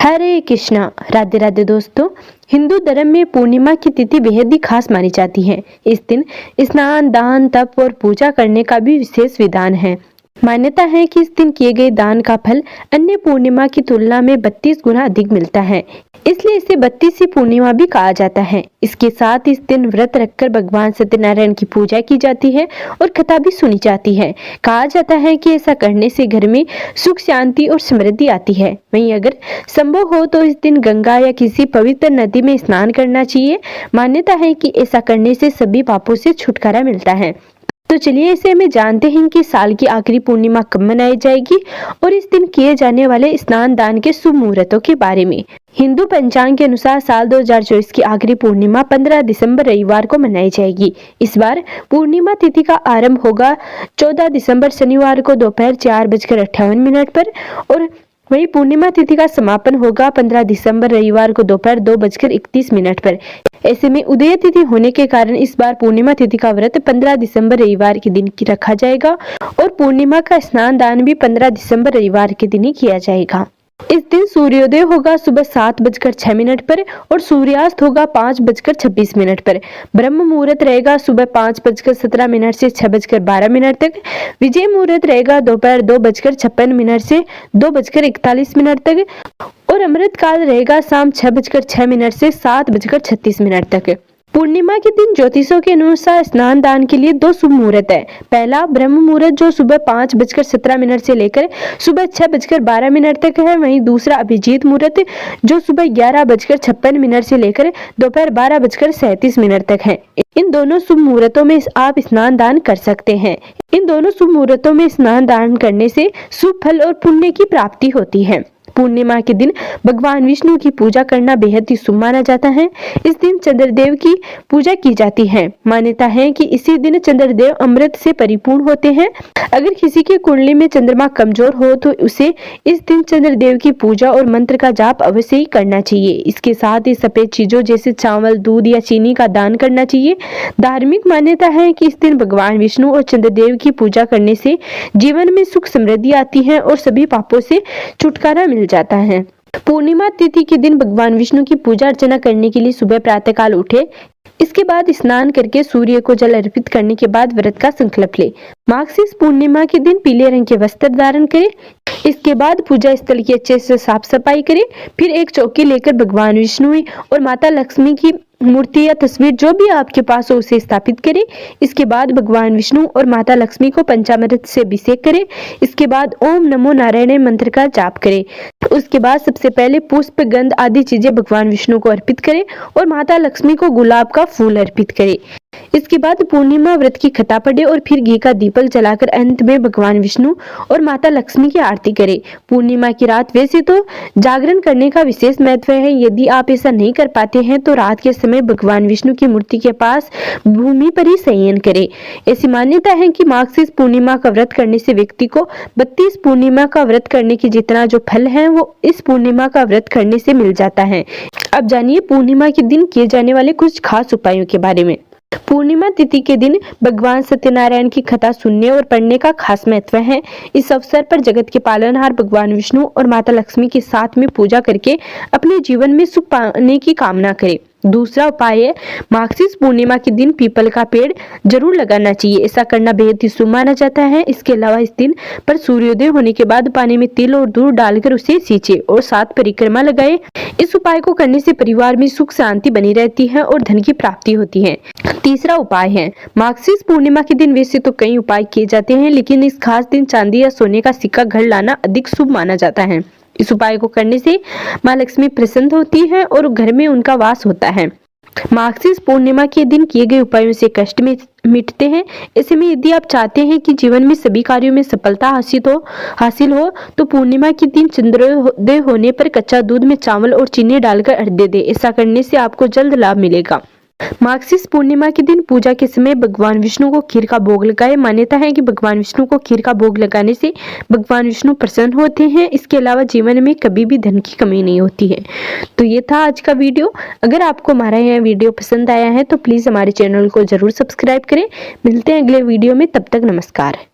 हरे कृष्णा। राधे राधे दोस्तों। हिंदू धर्म में पूर्णिमा की तिथि बेहद ही खास मानी जाती है। इस दिन स्नान, दान, तप और पूजा करने का भी विशेष विधान है। मान्यता है कि इस दिन किए गए दान का फल अन्य पूर्णिमा की तुलना में 32 गुना अधिक मिलता है, इसलिए इसे 32वीं पूर्णिमा भी कहा जाता है। इसके साथ इस दिन व्रत रखकर भगवान सत्यनारायण की पूजा की जाती है और कथा भी सुनी जाती है। कहा जाता है कि ऐसा करने से घर में सुख, शांति और समृद्धि आती है। वहीं अगर संभव हो तो इस दिन गंगा या किसी पवित्र नदी में स्नान करना चाहिए। मान्यता है कि ऐसा करने से सभी पापों से छुटकारा मिलता है। तो चलिए इसे हमें जानते हैं कि साल की आखिरी पूर्णिमा कब मनाई जाएगी और इस दिन किए जाने वाले स्नान दान के शुभ मुहूर्तों के बारे में। हिंदू पंचांग के अनुसार साल 2024 की आखिरी पूर्णिमा 15 दिसंबर रविवार को मनाई जाएगी। इस बार पूर्णिमा तिथि का आरंभ होगा 14 दिसंबर शनिवार को दोपहर 4:58 पर और वही पूर्णिमा तिथि का समापन होगा 15 दिसंबर रविवार को दोपहर 2:31 पर। ऐसे में उदय तिथि होने के कारण इस बार पूर्णिमा तिथि का व्रत 15 दिसंबर रविवार के दिन की रखा जाएगा और पूर्णिमा का स्नान दान भी 15 दिसंबर रविवार के दिन ही किया जाएगा। इस दिन सूर्योदय होगा सुबह 7:06 पर और सूर्यास्त होगा 5:26 पर। ब्रह्म मुहूर्त रहेगा सुबह 5:17 से 6:12 तक। विजय मुहूर्त रहेगा दोपहर 2:56 से 2:41 तक और अमृत काल रहेगा शाम 6:06 से 7:36 तक। पूर्णिमा के दिन ज्योतिषों के अनुसार स्नान दान के लिए 2 शुभ मुहूर्त है। पहला ब्रह्म मुहूर्त जो सुबह 5:17 से लेकर सुबह 6:12 तक है। वहीं दूसरा अभिजीत मुहूर्त जो सुबह 11:56 से लेकर दोपहर 12:37 तक है। इन दोनों शुभ मुहूर्तों में आप स्नान दान कर सकते हैं। इन दोनों शुभ मुहूर्तों में स्नान दान करने से शुभ फल और पुण्य की प्राप्ति होती है। पूर्णिमा के दिन भगवान विष्णु की पूजा करना बेहद ही शुभ माना जाता है। इस दिन चंद्रदेव की पूजा की जाती है। मान्यता है कि इसी दिन चंद्रदेव अमृत से परिपूर्ण होते हैं। अगर किसी की कुंडली में चंद्रमा कमजोर हो तो उसे इस दिन चंद्रदेव की पूजा और मंत्र का जाप अवश्य ही करना चाहिए। इसके साथ ही सफेद चीजों जैसे चावल, दूध या चीनी का दान करना चाहिए। धार्मिक मान्यता है कि इस दिन भगवान विष्णु और चंद्रदेव की पूजा करने से जीवन में सुख, समृद्धि आती है और सभी पापों से छुटकारा मिल जाता है। पूर्णिमा तिथि के दिन भगवान विष्णु की पूजा अर्चना करने के लिए सुबह प्रातःकाल उठे। इसके बाद स्नान करके सूर्य को जल अर्पित करने के बाद व्रत का संकल्प ले। माघ पूर्णिमा के दिन पीले रंग के वस्त्र धारण करें। इसके बाद पूजा स्थल की अच्छे से साफ सफाई करें। फिर एक चौकी लेकर भगवान विष्णु और माता लक्ष्मी की मूर्ति या तस्वीर जो भी आपके पास हो उसे स्थापित करें। इसके बाद भगवान विष्णु और माता लक्ष्मी को पंचामृत से अभिषेक करें। इसके बाद ओम नमो नारायण मंत्र का जाप करें। उसके बाद सबसे पहले पुष्प, गंध आदि चीजें भगवान विष्णु को अर्पित करें और माता लक्ष्मी को गुलाब का फूल अर्पित करें। इसके बाद पूर्णिमा व्रत की कथा पढ़े और फिर घी का दीपक जलाकर अंत में भगवान विष्णु और माता लक्ष्मी की आरती करें। पूर्णिमा की रात वैसे तो जागरण करने का विशेष महत्व है। यदि आप ऐसा नहीं कर पाते हैं तो रात के समय भगवान विष्णु की मूर्ति के पास भूमि पर ही शयन करें। ऐसी मान्यता है कि माघ पूर्णिमा का व्रत करने से व्यक्ति को 32 पूर्णिमा का व्रत करने की जितना जो फल है वो इस पूर्णिमा का व्रत करने से मिल जाता है। अब जानिए पूर्णिमा के दिन किए जाने वाले कुछ खास उपायों के बारे में। पूर्णिमा तिथि के दिन भगवान सत्यनारायण की कथा सुनने और पढ़ने का खास महत्व है। इस अवसर पर जगत के पालनहार भगवान विष्णु और माता लक्ष्मी के साथ में पूजा करके अपने जीवन में सुख पाने की कामना करें। दूसरा उपाय है माघ पूर्णिमा के दिन पीपल का पेड़ जरूर लगाना चाहिए। ऐसा करना बेहद ही शुभ माना जाता है। इसके अलावा इस दिन पर सूर्योदय होने के बाद पानी में तिल और दूध डालकर उसे सींचे और 7 परिक्रमा लगाए। इस उपाय को करने से परिवार में सुख, शांति बनी रहती है और धन की प्राप्ति होती है। तीसरा उपाय है माघ पूर्णिमा के दिन वैसे तो कई उपाय किए जाते हैं, लेकिन इस खास दिन चांदी या सोने का सिक्का घर लाना अधिक शुभ माना जाता है। इस उपाय को करने से माँ लक्ष्मी प्रसन्न होती है और घर में उनका वास होता है। माघ पूर्णिमा के दिन किए गए उपायों से कष्ट में मिटते हैं। ऐसे में यदि आप चाहते हैं कि जीवन में सभी कार्यों में सफलता हासिल हो तो पूर्णिमा के दिन चंद्रोदय होने पर कच्चा दूध में चावल और चीनी डालकर अर्घ्य दें। ऐसा करने से आपको जल्द लाभ मिलेगा। माघ पूर्णिमा के दिन पूजा के समय भगवान विष्णु को खीर का भोग लगाए। मान्यता है कि भगवान विष्णु को खीर का भोग लगाने से भगवान विष्णु प्रसन्न होते हैं। इसके अलावा जीवन में कभी भी धन की कमी नहीं होती है। तो ये था आज का वीडियो। अगर आपको हमारा यह वीडियो पसंद आया है तो प्लीज हमारे चैनल को जरूर सब्सक्राइब करें। मिलते हैं अगले वीडियो में, तब तक नमस्कार।